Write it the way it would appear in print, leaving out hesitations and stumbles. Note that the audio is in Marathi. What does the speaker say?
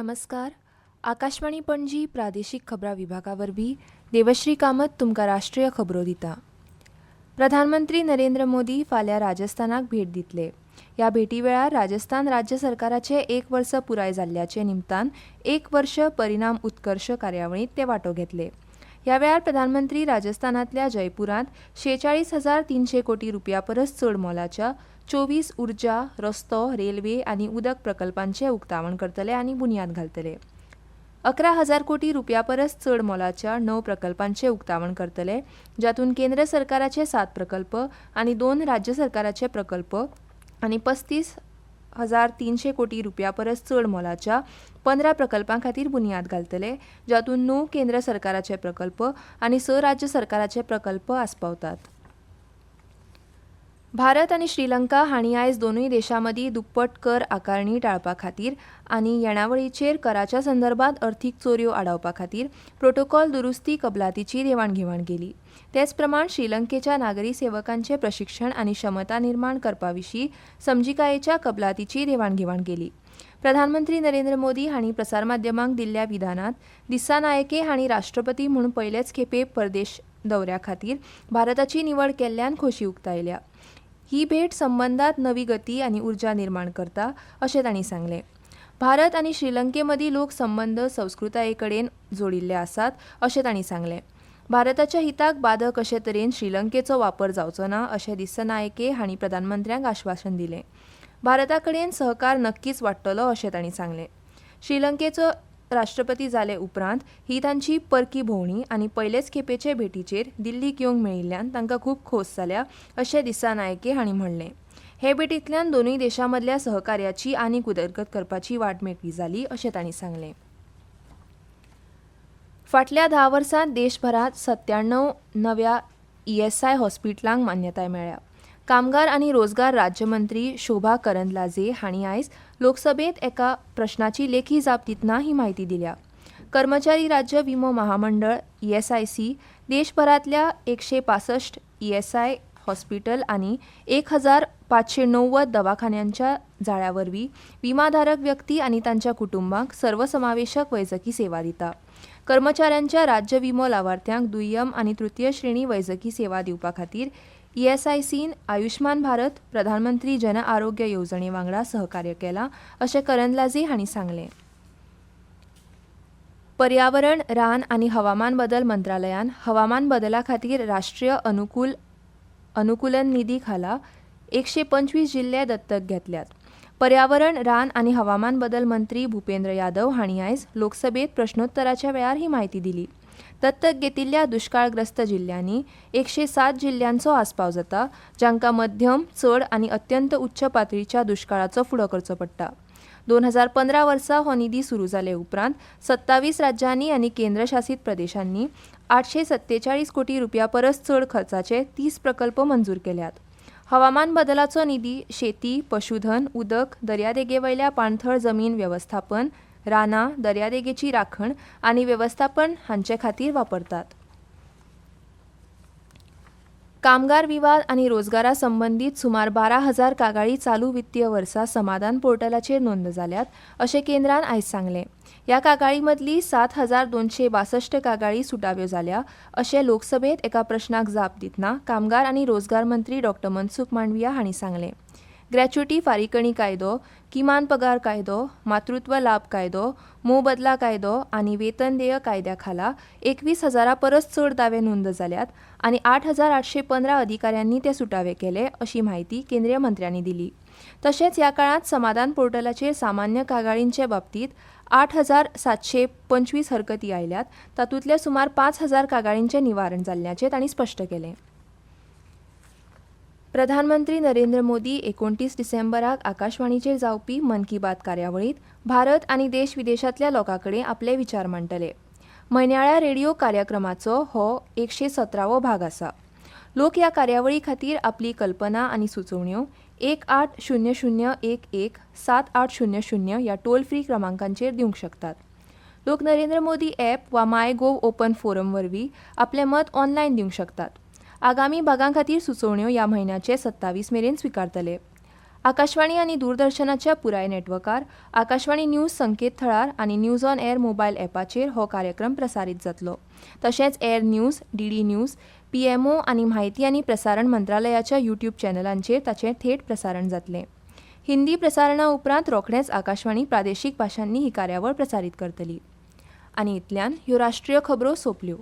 नमस्कार. आकाशवाणी पणजी प्रादेशीक खबरां विभागा वरवीं देवश्री कामत तुमकां राष्ट्रीय खबरो दिता. प्रधानमंत्री नरेंद्र मोदी फाल्यां राजस्थानाक भेट दितले. ह्या भेटी वेळार राजस्थान राज्य सरकाराचे 1 वर्स पुराय जाल्ल्याचे निमतान 1 वर्ष परिणाम उत्कर्ष कार्यावळींत ते वांटो घेतले. ह्या वेळार प्रधानमंत्री राजस्थानांतल्या जयपुरांत 46,300 कोटी रुपया परस चड मोलाच्या 24 उर्जा, रस्तो, रेल्वे आनी उदक प्रकल्पांचे उक्तावण करतले आनी बुन्याद घालतले. 11,000 कोटी रुपया परस चड मोलाच्या 9 प्रकल्पांचे उक्तावण करतले, जातून केंद्र सरकाराचे 7 प्रकल्प आनी 2 राज्य सरकाराचे प्रकल्प आनी 35,300 कोटी रुपया परस चड मोलाच्या 15 प्रकल्पां खातीर बुन्याद घालतले, जातून 9 केंद्र सरकाराचे प्रकल्प आनी 6 राज्य सरकाराचे प्रकल्प आस्पावतात. भारत आनी श्रीलंका हांणी आयज दोनूय देशां मदीं दुप्पट कर आकारणी टाळपा खातीर आनी येणावळीचेर कराच्या संदर्भात अर्थीक चोरयो आडावपा खातीर प्रोटोकॉल दुरुस्ती कबलातीची देवाणघेवाण केली. तेच प्रमाण श्रीलंकेच्या नागरी सेवकांचे प्रशिक्षण आनी क्षमता निर्माण करपा विशीं समजिकायेच्या कबलातीची देवाणघेवाण केली. प्रधानमंत्री नरेंद्र मोदी हांणी प्रसारमाध्यमांक दिल्ल्या विधानांत दिसानायके हांणी राष्ट्रपती म्हूण पयलेच खेपे परदेश दौऱ्या खातीर भारताची निवड केल्ल्यान खोशी उक्तायल्या. ही भेट संबंदांत नवी गती आनी उर्जा निर्माण करता अशें तांणी सांगलें. भारत आनी श्रीलंके मदीं लोक संबंद संस्कृताये कडेन जोडिल्ले आसात अशें तांणी सांगलें. भारताच्या हिताक बादक अशे तरेन श्रीलंकेचो वापर जावचो ना अशें दिसनायके हांणी प्रधानमंत्र्यांक आश्वासन दिलें. भारता कडेन सहकार नक्कीच वाडटलो अशें तांणी सांगलें. श्रीलंकेचो राष्ट्रपती जाले उपरांत ही तांची परकी भोंवडी आनी पयलेच खेपेचे भेटीचेर दिल्लीक येवंक मेळिल्ल्यान तांकां खूब खोस जाल्या अशें दिसानायके हांणी म्हणलें. हे भेटींतल्यान दोनूय देशां मदल्या सहकार्याची आनीक उदरगत करपाची वाट मेकळी जाली अशें तांणी सांगलें. फाटल्या 10 वर्सांत देशभरांत 97 नव्या ESI हॉस्पिटलांक मान्यताय मेळ्ळ्या. कामगार आनी रोजगार राज्यमंत्री शोभा करंदलाजे हांणी आयज लोकसभेत एका प्रस्नाची लेखी जाप दितना ही म्हायती दिल्या. कर्मचारी राज्य विमो महामंडळ ESIC देशभरांतल्या 165 ESI हॉस्पिटल आनी 1,590 दवाखान्यांच्या जाळ्या वरवीं विमाधारक व्यक्ती आनी तांच्या कुटुंबांक सर्वसमावेशक वैजकी सेवा दिता. कर्मचाऱ्यांच्या राज्य विमो लावार्थ्यांक दुय्यम आनी तृतीय श्रेणी वैजकी सेवा दिवपा खातीर ESICन आयुष्मान भारत, प्रधानमंत्री जन आरोग्य येवजणे वांगडा सहकार्य केलां अशें करंदलाजे हांणी सांगलें. पर्यावरण, रान आनी हवामान बदल मंत्रालयान हवामान बदला खातीर राष्ट्रीय अनुकूलन निधी खाला 125 जिल्ले दत्तक घेतल्यात. पर्यावरण, रान आनी हवामान बदल मंत्री भुपेंद्र यादव हांणी आयज लोकसभेत प्रश्नोत्तराच्या वेळार ही म्हायती दिली. दत्तक घेतिल्ल्या दुश्काळग्रस्त जिल्ल्यांनी 107 जिल्ल्यांचो आस्पाव जाता, जांकां मध्यम, चड आनी अत्यंत उच्च पातळीच्या दुश्काळाचो फुडो करचो पडटा. 2015 वर्सा हो निधी सुरू जाले उपरांत 27 राज्यांनी आनी केंद्रशासीत प्रदेशांनी 847 कोटी रुपया परस चड खर्चाचे 30 प्रकल्प मंजूर केल्यात. हवामान बदलाचो निधी शेती, पशुधन, उदक, दर्यादेगेवयल्या पाणथळ जमीन वेवस्थापन, रानां, दर्यादेगेची राखण आनी वेवस्थापन हांचे खातीर वापरतात. कामगार विवाद आनी रोजगारा संबंदीत सुमार 12,000 कागाळी चालू वित्तीय वर्सा समाधान पोर्टलाचेर नोंद जाल्यात अशें केंद्रान आयज सांगलें. ह्या कागाळी मदली 7,262 कागाळी सुटाव्यो जाल्या अशें लोकसभेत एका प्रस्नाक जाप दितना कामगार आनी रोजगार मंत्री डॉ. मनसुख मांडविया हांणी सांगलें. ग्रॅच्युटी फारीकणी कायदो, किमान पगार कायदो, मातृत्व लाभ कायदो, मोबदला कायदो आनी वेतन देय कायद्या खाला 21,000 परस चड दावे नोंद जाल्यात आनी 8,815 अधिकाऱ्यांनी ते सुटावे केले अशी माहिती केंद्रीय मंत्र्यांनी दिली. तशेंच ह्या काळांत समाधान पोर्टलाचेर सामान्य कागाळींचे बाबतींत 8,725 हरकती आयल्यात, तातूंतले सुमार 5,000 कागाळींचें निवारण जाल्ल्याचें तांणी स्पश्ट केलें. प्रधानमंत्री नरेंद्र मोदी 29 डिसेंबराक आकाशवाणीचेर जावपी मन की बात कार्यावळींत भारत आनी देश विदेशांतल्या लोकां कडेन आपले विचार मांडटले. म्हयन्याळ्या रेडिओ कार्यक्रमाचो हो 117वो भाग आसा. लोक ह्या कार्यावळी खातीर आपली कल्पना आनी सुचोवण्यो 1800117800 ह्या टोल फ्री क्रमांकांचेर दिवंक शकतात. लोक नरेंद्र मोदी ॲप वा मायगोव ओपन फोरम वरवीं आपलें मत ऑनलायन दिवंक शकतात. आगामी भागां खातीर सुचोवण्यो ह्या म्हयन्याचे 27 मेरेन स्विकारतले. आकाशवाणी आनी दूरदर्शनाच्या पुराय नेटवर्कार, आकाशवाणी न्यूज संकेतथळार आनी न्यूज ऑन एअर मोबायल ॲपाचेर हो कार्यक्रम प्रसारीत जातलो. तशेंच air news, DD news, PMO आनी म्हायती आनी प्रसारण मंत्रालयाच्या यूट्यूब चॅनलांचेर ताचें थेट प्रसारण जातलें. हिंदी प्रसारणा उपरांत रोखडेंच आकाशवाणी प्रादेशीक भाशांनी ही कार्यावळ प्रसारीत करतली. आनी इतल्यान ह्यो राष्ट्रीय खबरो सोंपल्यो.